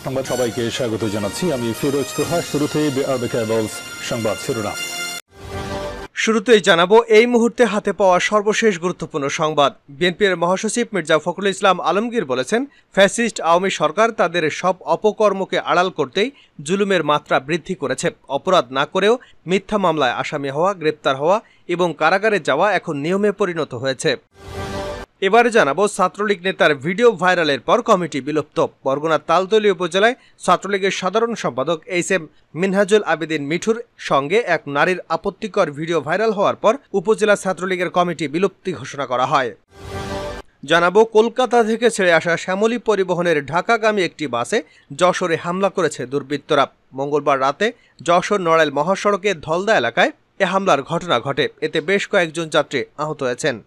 সংবাদ সবাইকে স্বাগত জানাচ্ছি। আমি ফিরোজ তোহা। শুরুতেই সংবাদ শিরোনাম। শুরুতেই জানাবো এই মুহূর্তে হাতে পাওয়া সর্বশেষ গুরুত্বপূর্ণ সংবাদ। বিএনপির মহাসচিব মির্জা ফখরুল ইসলাম আলমগীর বলেছেন, ফ্যাসিস্ট আওয়ামী সরকার তাদের সব অপকর্মকে আড়াল করতেই জুলুমের মাত্রা বৃদ্ধি করেছে। অপরাধ না করেও মিথ্যা মামলায় আসামি হওয়া, গ্রেপ্তার হওয়া এবং কারাগারে যাওয়া এখন নিয়মে পরিণত হয়েছে। এবারে জানাবো ছাত্রলীগ নেতার ভিডিও ভাইরালের পর কমিটি বিলুপ্ত। বরগুনার তালতলী উপজেলায় ছাত্রলীগের সাধারণ সম্পাদক এইচ.এম. মিনহাজুল আবেদিন মিঠুর সঙ্গে এক নারীর আপত্তিকর ভিডিও ভাইরাল হওয়ার পর উপজেলা ছাত্রলীগের কমিটি বিলুপ্তি ঘোষণা করা হয়। জানাবো কলকাতা থেকে ছেড়ে আসা শ্যামলী পরিবহনের ঢাকাগামী একটি বাসে যশোরে হামলা করেছে দুর্বৃত্তরা। মঙ্গলবার রাতে যশোর নড়াইল মহাসড়কের ধলদা এলাকায় এ হামলার ঘটনা ঘটে। এতে বেশ কয়েকজন যাত্রী আহত হয়েছেন।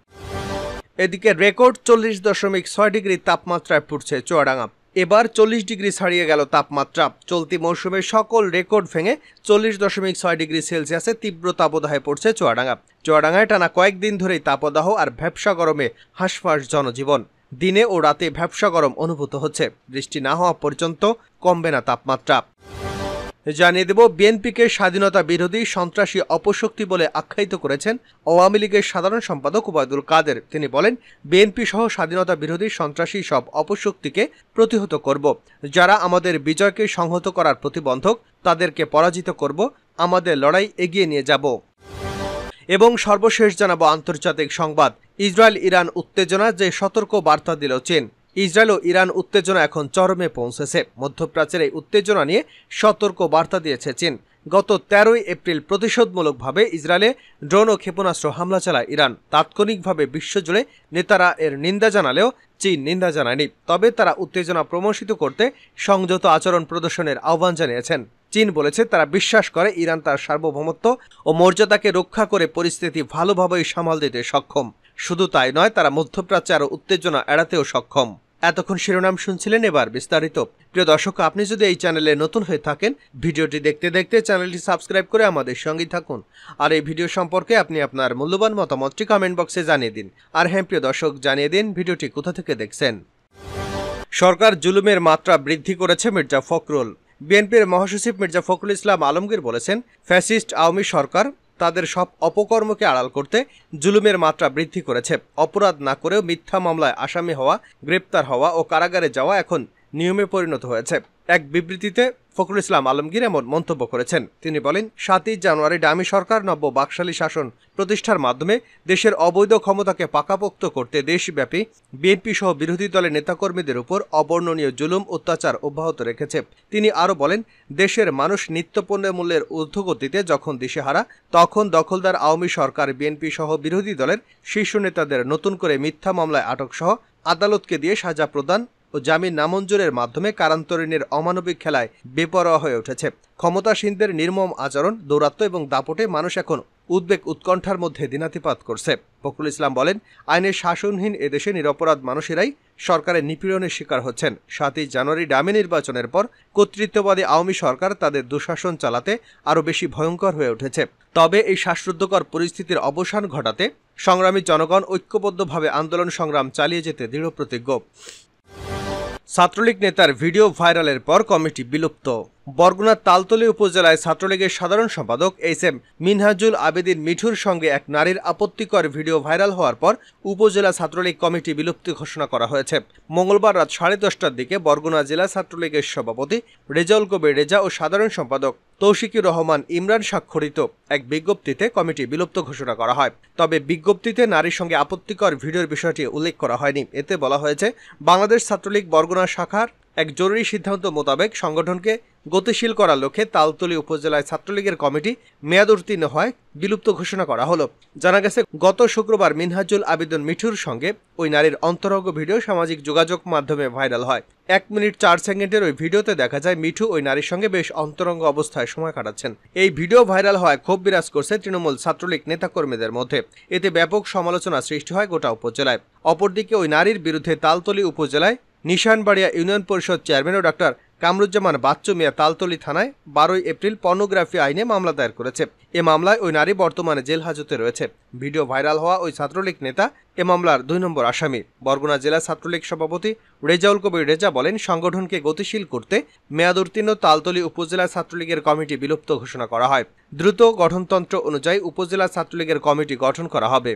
এদিকে রেকর্ড 40.6 ডিগ্রি তাপমাত্রায় পড়ছে চুয়াডাঙ্গা। এবার 40 ডিগ্রি ছাড়িয়ে গেল তাপমাত্রা। চলতি মৌসুমের সকল রেকর্ড ভেঙে 40.6 ডিগ্রি সেলসিয়াসে তীব্র তাপদাহে পড়ছে চুয়াডাঙ্গায় টানা কয়েকদিন ধরেই তাপদাহ আর ভ্যাপসা গরমে হাঁসফাঁস জনজীবন। দিনে ও রাতে ভ্যাপসা গরম অনুভূত হচ্ছে। বৃষ্টি না হওয়া পর্যন্ত কমবে না তাপমাত্রা। জানিয়ে দেব, বিএনপিকে স্বাধীনতা বিরোধী সন্ত্রাসী অপশক্তি বলে আখ্যায়িত করেছেন আওয়ামী লীগের সাধারণ সম্পাদক ওবায়দুল কাদের। তিনি বলেন, বিএনপি সহ স্বাধীনতা বিরোধী সন্ত্রাসী সব অপশক্তিকে প্রতিহত করব। যারা আমাদের বিজয়কে সংহত করার প্রতিবন্ধক, তাদেরকে পরাজিত করব। আমাদের লড়াই এগিয়ে নিয়ে যাব। এবং সর্বশেষ জানাবো আন্তর্জাতিক সংবাদ। ইসরায়েল ইরান উত্তেজনা, যে সতর্ক বার্তা দিল চীন। ইসরায়েল ও ইরান উত্তেজনা এখন চরমে পৌঁছেছে। মধ্যপ্রাচ্যের এই উত্তেজনা নিয়ে সতর্ক বার্তা দিয়েছে চীন। গত 13 এপ্রিল প্রতিশোধমূলকভাবে ইসরায়েলে ড্রোন ও ক্ষেপণাস্ত্র হামলা চালায় ইরান। তাৎক্ষণিকভাবে বিশ্বজুড়ে নেতারা এর নিন্দা জানালেও চীন নিন্দা জানায়নি। তবে তারা উত্তেজনা প্রশমিত করতে সংযত আচরণ প্রদর্শনের আহ্বান জানিয়েছেন। চীন বলেছে, তারা বিশ্বাস করে ইরান তার সার্বভৌমত্ব ও মর্যাদাকে রক্ষা করে পরিস্থিতি ভালোভাবেই সামাল দিতে সক্ষম। শুধু তাই নয়, তারা মধ্যপ্রাচ্যে আরও উত্তেজনা এড়াতেও সক্ষম। এতক্ষণ শিরোনাম শুনছিলেন, এবার বিস্তারিত। প্রিয় দর্শক, আপনি যদি এই চ্যানেলে নতুন হয়ে থাকেন, ভিডিওটি দেখতে দেখতে চ্যানেলটি সাবস্ক্রাইব করে আমাদের সঙ্গেই থাকুন। আর এই ভিডিও সম্পর্কে আপনি আপনার মূল্যবান মতামতটি কমেন্ট বক্সে জানিয়ে দিন। আর হ্যাঁ প্রিয় দর্শক, জানিয়ে দিন ভিডিওটি কোথা থেকে দেখছেন। সরকার জুলুমের মাত্রা বৃদ্ধি করেছে মির্জা ফখরুল। বিএনপির মহাসচিব মির্জা ফখরুল ইসলাম আলমগীর বলেছেন, ফ্যাসিস্ট আওয়ামী সরকার তাদের সব অপকর্মকে আড়াল করতে জুলুমের মাত্রা বৃদ্ধি করেছে। অপরাধ না করেও মিথ্যা মামলায় আসামি হওয়া, গ্রেপ্তার হওয়া ও কারাগারে যাওয়া এখন নিয়মে পরিণত হয়েছে। এক বিবৃতিতে ফখরুল ইসলাম আলমগীর এমন মন্তব্য করেছেন। তিনি বলেন, 7 জানুয়ারি ডামি সরকার নব্য বাকশালী শাসন প্রতিষ্ঠার মাধ্যমে দেশের অবৈধ ক্ষমতাকে পাকাপোক্ত করতে দেশব্যাপী বিএনপি সহ বিরোধী দলের নেতাকর্মীদের উপর অবর্ণনীয় জুলুম অত্যাচার অব্যাহত রেখেছে। তিনি আরও বলেন, দেশের মানুষ নিত্যপণ্য মূল্যের ঊর্ধ্বগতিতে যখন দিশেহারা, তখন দখলদার আওয়ামী সরকার বিএনপি সহ বিরোধী দলের শীর্ষ নেতাদের নতুন করে মিথ্যা মামলায় আটক সহ আদালতকে দিয়ে সাজা প্রদান ও জামিন নামঞ্জুরের মাধ্যমে কারান্তরীণের অমানবিক খেলায় বেপরোয়া হয়ে উঠেছে। ক্ষমতাসীনদের নির্মম আচরণ, দৌরাত্ম্য এবং দাপটে মানুষ এখন উদ্বেগ উৎকণ্ঠার মধ্যে দিনাতিপাত করছে। ফখরুল ইসলাম বলেন, আইনের শাসনহীন এদেশে নিরপরাধ মানুষেরাই সরকারের নিপীড়নের শিকার হচ্ছেন। 7 জানুয়ারি ডামি নির্বাচনের পর কর্তৃত্ববাদী আওয়ামী সরকার তাদের দুঃশাসন চালাতে আরও বেশি ভয়ঙ্কর হয়ে উঠেছে। তবে এই শ্বাসরুদ্ধকর পরিস্থিতির অবসান ঘটাতে সংগ্রামী জনগণ ঐক্যবদ্ধভাবে আন্দোলন সংগ্রাম চালিয়ে যেতে দৃঢ়প্রতিজ্ঞ। ছাত্রলীগ নেতার ভিডিও ভাইরালের পর কমিটি বিলুপ্ত। বরগুনার তালতলী উপজেলায় ছাত্রলীগের সাধারণ সম্পাদক এইচ.এম. মিনহাজুল আবেদিন মিঠুর সঙ্গে এক নারীর আপত্তিকর ভিডিও ভাইরাল হওয়ার পর উপজেলা ছাত্রলীগ কমিটি বিলুপ্তি ঘোষণা করা হয়েছে। মঙ্গলবার রাত 10:30টার দিকে বরগুনা জেলা ছাত্রলীগের সভাপতি রেজাউল কবির রেজা ও সাধারণ সম্পাদক তৌশিকুর রহমান ইমরান স্বাক্ষরিত এক বিজ্ঞপ্তিতে কমিটি বিলুপ্ত ঘোষণা করা হয়। তবে বিজ্ঞপ্তিতে নারীর সঙ্গে আপত্তিকর ভিডিওর বিষয়টি উল্লেখ করা হয়নি। এতে বলা হয়েছে, বাংলাদেশ ছাত্রলীগ বরগুনা শাখার এক জরুরি সিদ্ধান্ত মোতাবেক সংগঠনকে গতিশীল করার লক্ষ্যে তালতলী উপজেলায় ছাত্রলীগের কমিটি মেয়াদ উত্তীর্ণ হয় বিলুপ্ত ঘোষণা করা হলো। জানা গেছে, গত শুক্রবার মিনহাজুল আবেদিন মিঠুর সঙ্গে ওই নারীর অন্তরঙ্গ ভিডিও সামাজিক যোগাযোগ মাধ্যমে ভাইরাল হয়। 1 মিনিট 4 সেকেন্ডের ওই ভিডিওতে দেখা যায় মিঠু ওই নারীর সঙ্গে বেশ অন্তরঙ্গ অবস্থায় সময় কাটাচ্ছেন। এই ভিডিও ভাইরাল হওয়ায় ক্ষোভ বিরাজ করছে তৃণমূল ছাত্রলীগ নেতাকর্মীদের মধ্যে। এতে ব্যাপক সমালোচনা সৃষ্টি হয় গোটা উপজেলায়। অপরদিকে ওই নারীর বিরুদ্ধে তালতলী উপজেলায় নিশানবাড়িয়া ইউনিয়ন পরিষদ চেয়ারম্যান ও ডক্টর কামরুজ্জামান বাচ্চু মিয়া তালতলী থানায় 12 এপ্রিল পর্নোগ্রাফি আইনে মামলা দায়ের করেছে। এ মামলায় ওই নারী বর্তমানে জেল হাজতে রয়েছে। ভিডিও ভাইরাল হওয়া ওই ছাত্রলীগ নেতা এ মামলার 2 নম্বর আসামি। বরগুনা জেলা ছাত্রলীগ সভাপতি রেজাউল কবির রেজা বলেন, সংগঠনকে গতিশীল করতে মেয়াদ উত্তীর্ণ তালতলী উপজেলা ছাত্রলীগের কমিটি বিলুপ্ত ঘোষণা করা হয়। দ্রুত গঠনতন্ত্র অনুযায়ী উপজেলা ছাত্রলীগের কমিটি গঠন করা হবে।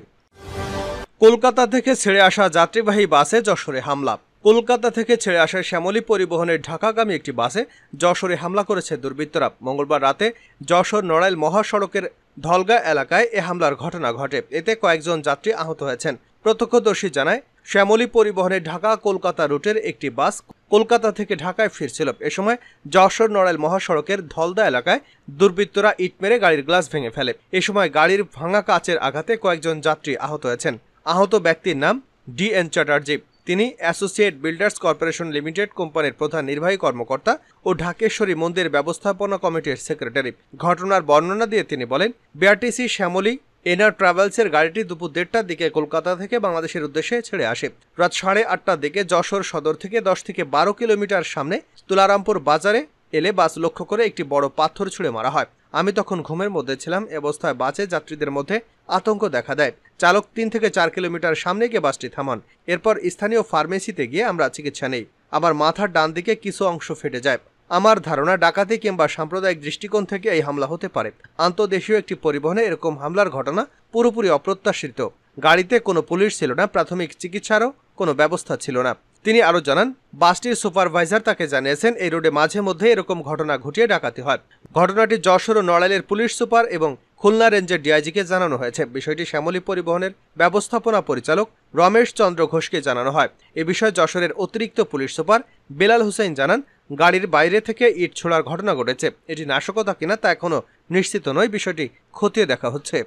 কলকাতা থেকে ছেড়ে আসা যাত্রীবাহী বাসে যশোরে হামলা। কলকাতা থেকে ছেড়ে আসা শ্যামলী পরিবহনের ঢাকাগামী একটি বাসে যশোরে হামলা করেছে দুর্বৃত্তরা। মঙ্গলবার রাতে যশোর নড়াইল মহাসড়কের ধলগা এলাকায় এ হামলার ঘটনা ঘটে। এতে কয়েকজন যাত্রী আহত হয়েছেন। প্রত্যক্ষদর্শী জানায়, শ্যামলী পরিবহনের ঢাকা কলকাতা রুটের একটি বাস কলকাতা থেকে ঢাকায় ফিরছিল। এ সময় যশোর নড়াইল মহাসড়কের ধলদা এলাকায় দুর্বৃত্তরা ইট মেরে গাড়ির গ্লাস ভেঙে ফেলে। এ সময় গাড়ির ভাঙা কাচের আঘাতে কয়েকজন যাত্রী আহত হয়েছেন। আহত ব্যক্তির নাম DN চ্যাটার্জি। তিনি অ্যাসোসিয়েট বিল্ডার্স কর্পোরেশন লিমিটেড কোম্পানির প্রধান নির্বাহী কর্মকর্তা ও ঢাকেশ্বরী মন্দির ব্যবস্থাপনা কমিটির সেক্রেটারি। ঘটনার বর্ণনা দিয়ে তিনি বলেন, বিআরটিসি শ্যামলী এনার ট্রাভেলসের গাড়িটি দুপুর 1টার দিকে কলকাতা থেকে বাংলাদেশের উদ্দেশ্যে ছেড়ে আসে। রাত 8:30টার দিকে যশোর সদর থেকে 10 থেকে 12 কিলোমিটার সামনে তুলারামপুর বাজারে এলে বাস লক্ষ্য করে একটি বড় পাথর ছুঁড়ে মারা হয়। আমি তখন ঘুমের মধ্যে ছিলাম। এ অবস্থায় বাসে যাত্রীদের মধ্যে আতঙ্ক দেখা দেয়। চালক 3 থেকে 4 কিলোমিটার সামনে গিয়ে বাসটি থামান। এরপর স্থানীয় ফার্মেসিতে গিয়ে আমরা চিকিৎসা নেই। আমার মাথার ডান দিকে কিছু অংশ ফেটে যায়। আমার ধারণা ডাকাতি কিংবা সাম্প্রদায়িক দৃষ্টিকোণ থেকে এই হামলা হতে পারে। আন্তঃদেশীয় একটি পরিবহনে এরকম হামলার ঘটনা পুরোপুরি অপ্রত্যাশিত। গাড়িতে কোনো পুলিশ ছিল না, প্রাথমিক চিকিৎসারও কোনো ব্যবস্থা ছিল না। তিনি আরও জানান, বাসটির সুপারভাইজার তাকে জানিয়েছেন এই রোডে মাঝে মধ্যে এরকম ঘটনা ঘটিয়ে ডাকাতি হয়। ঘটনাটি যশোর ও নড়াইলের পুলিশ সুপার এবং খুলনা রেঞ্জের ডিআইজিকে জানানো হয়েছে। বিষয়টি শ্যামলী পরিবহনের ব্যবস্থাপনা পরিচালক রমেশ চন্দ্র ঘোষকে জানানো হয়। এ বিষয়ে যশোরের অতিরিক্ত পুলিশ সুপার বেলাল হুসাইন জানান, গাড়ির বাইরে থেকে ইট ছোড়ার ঘটনা ঘটেছে। এটি নাশকতা কিনা তা এখনও নিশ্চিত নয়। বিষয়টি খতিয়ে দেখা হচ্ছে।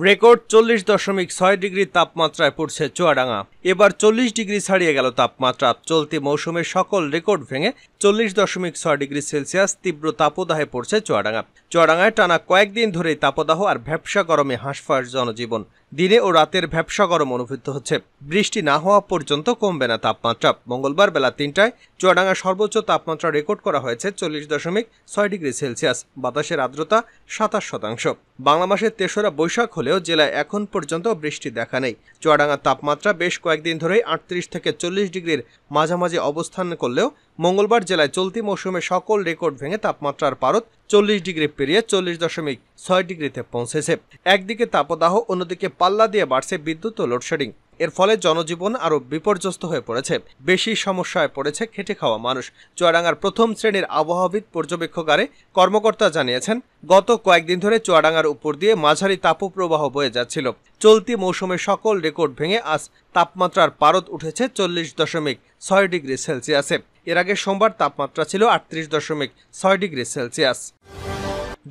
রেকর্ড 40.6 ডিগ্রি তাপমাত্রায় পড়ছে চুয়াডাঙ্গা। এবার 40 ডিগ্রি ছাড়িয়ে গেল তাপমাত্রা। চলতি মৌসুমের সকল রেকর্ড ভেঙে 40.6 ডিগ্রি সেলসিয়াস তীব্র তাপদাহে পড়ছে চুয়াডাঙ্গা। চুয়াডাঙ্গায় টানা কয়েকদিন ধরেই তাপদাহ আর ভ্যাপসা গরমে হাঁসফাঁস জনজীবন। দিনে ও রাতের ভ্যাপসা গরম অনুভূত হচ্ছে। বৃষ্টি না হওয়া পর্যন্ত কমবে না তাপমাত্রা। মঙ্গলবার বেলা 3টায় চুয়াডাঙ্গা সর্বোচ্চ তাপমাত্রা রেকর্ড করা হয়েছে 40.6 ডিগ্রি সেলসিয়াস। বাতাসের আর্দ্রতা 27%। বাংলা মাসের 3রা বৈশাখ হলেও জেলায় এখন পর্যন্ত বৃষ্টি দেখা নেই। চুয়াডাঙ্গার তাপমাত্রা বেশ কয়েকদিন ধরেই 38 থেকে 40 ডিগ্রির মাঝামাঝি অবস্থান করলেও মঙ্গলবার জেলায় চলতি মৌসুমে সকল রেকর্ড ভেঙে তাপমাত্রার পারদ 40 ডিগ্রি পেরিয়ে 40.6 ডিগ্রিতে পৌঁছেছে। একদিকে তাপদাহ, অন্যদিকে পাল্লা দিয়ে বাড়ছে বিদ্যুৎ ও লোডশেডিং। এর ফলে জনজীবন আরও বিপর্যস্ত হয়ে পড়েছে। বেশি সমস্যায় পড়েছে খেটে খাওয়া মানুষ। চুয়াডাঙ্গার প্রথম শ্রেণীর আবহাওয়াবিদ পর্যবেক্ষকারে কর্মকর্তা জানিয়েছেন, গত কয়েকদিন ধরে চুয়াডাঙ্গার উপর দিয়ে মাঝারি তাপপ্রবাহ বয়ে যাচ্ছিল। চলতি মৌসুমে সকল রেকর্ড ভেঙে আজ তাপমাত্রার পারদ উঠেছে 40.6 ডিগ্রি সেলসিয়াসে। এর আগে সোমবার তাপমাত্রা ছিল 38.6 ডিগ্রি সেলসিয়াস।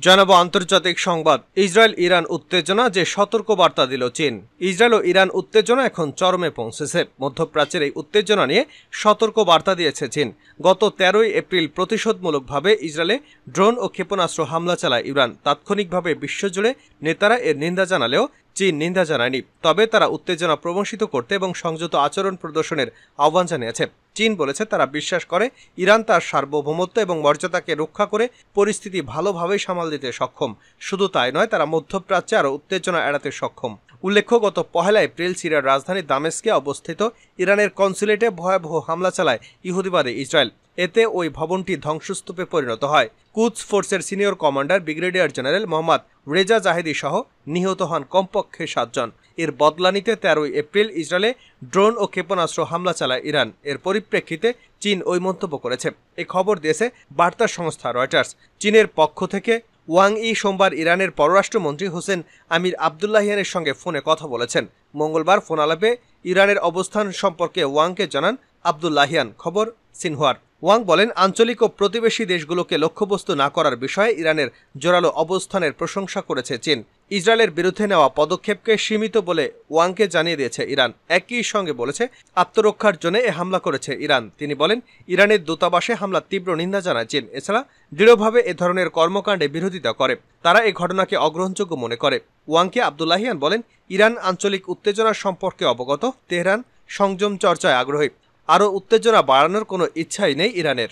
জানাবো আন্তর্জাতিক সংবাদ। ইসরায়েল ইরান উত্তেজনা, যে সতর্কবার্তা দিল চীন। ইসরায়েল ও ইরান উত্তেজনা এখন চরমে পৌঁছেছে। মধ্যপ্রাচ্যের এই উত্তেজনা নিয়ে সতর্কবার্তা দিয়েছে চীন। গত 13 এপ্রিল প্রতিশোধমূলকভাবে ইসরায়েলে ড্রোন ও ক্ষেপণাস্ত্র হামলা চালায় ইরান। তাৎক্ষণিকভাবে বিশ্বজুড়ে নেতারা এর নিন্দা জানালেও চীন নিন্দা জানায়নি। তবে তারা উত্তেজনা প্রবর্তিত করতে এবং সংযত আচরণ প্রদর্শনের আহ্বান জানিয়েছে। চীন বলেছে তারা বিশ্বাস করে ইরান তার সার্বভৌমত্ব এবং মর্যাদাকে রক্ষা করে পরিস্থিতি ভালোভাবেই সামাল দিতে সক্ষম। শুধু তাই নয়, তারা মধ্যপ্রাচ্যে আরও উত্তেজনা এড়াতে সক্ষম। উল্লেখ্য, গত 1 এপ্রিল সিরিয়ার রাজধানী দামেস্কে অবস্থিত ইরানের কনসুলেটে ভয়াবহ হামলা চালায় ইহুদিবাদী ইসরায়েল। এতে ওই ভবনটি ধ্বংসস্তূপে পরিণত হয়। কুদস ফোর্সের senior commander brigadier general Mohammad Reza Zahedi সহ নিহত হন কমপক্ষে 7 জন। এর বদলা নিতে 13 এপ্রিল ইসরায়েলে ড্রোন ও ক্ষেপণাস্ত্র হামলা চালায় ইরান। এর পরিপ্রেক্ষিতে চীন ওই মন্তব্য করেছে। এই খবর দিয়েছে বার্তা সংস্থা রয়টার্স। চীনের পক্ষ থেকে ওয়াং ই সোমবার ইরানের পররাষ্ট্রমন্ত্রী হোসেন আমির আবদুল্লাহিয়ানের সঙ্গে ফোনে কথা বলেছেন। মঙ্গলবার ফোন আলাপে ইরানের অবস্থান সম্পর্কে ওয়াংকে জানান আবদুল্লাহিয়ান। খবর সিনহুয়ার। ওয়াং বলেন, আঞ্চলিক ও প্রতিবেশী দেশগুলোকে লক্ষ্যবস্তু না করার বিষয়ে ইরানের জোরালো অবস্থানের প্রশংসা করেছে চীন। ইসরায়েলের বিরুদ্ধে নেওয়া পদক্ষেপকে সীমিত বলে ওয়াংকে জানিয়ে দিয়েছে ইরান। একই সঙ্গে বলেছে আত্মরক্ষার জন্য এ হামলা করেছে ইরান। তিনি বলেন, ইরানের দূতাবাসে হামলার তীব্র নিন্দা জানায় চীন। এছাড়া দৃঢ়ভাবে এ ধরনের কর্মকাণ্ডে বিরোধিতা করে। তারা এই ঘটনাকে অগ্রহণযোগ্য মনে করে। ওয়াংকে আবদুল্লাহিয়ান বলেন, ইরান আঞ্চলিক উত্তেজনা সম্পর্কে অবগত। তেহরান সংযম চর্চায় আগ্রহী। আরও উত্তেজনা বাড়ানোর কোনো ইচ্ছাই নেই ইরানের।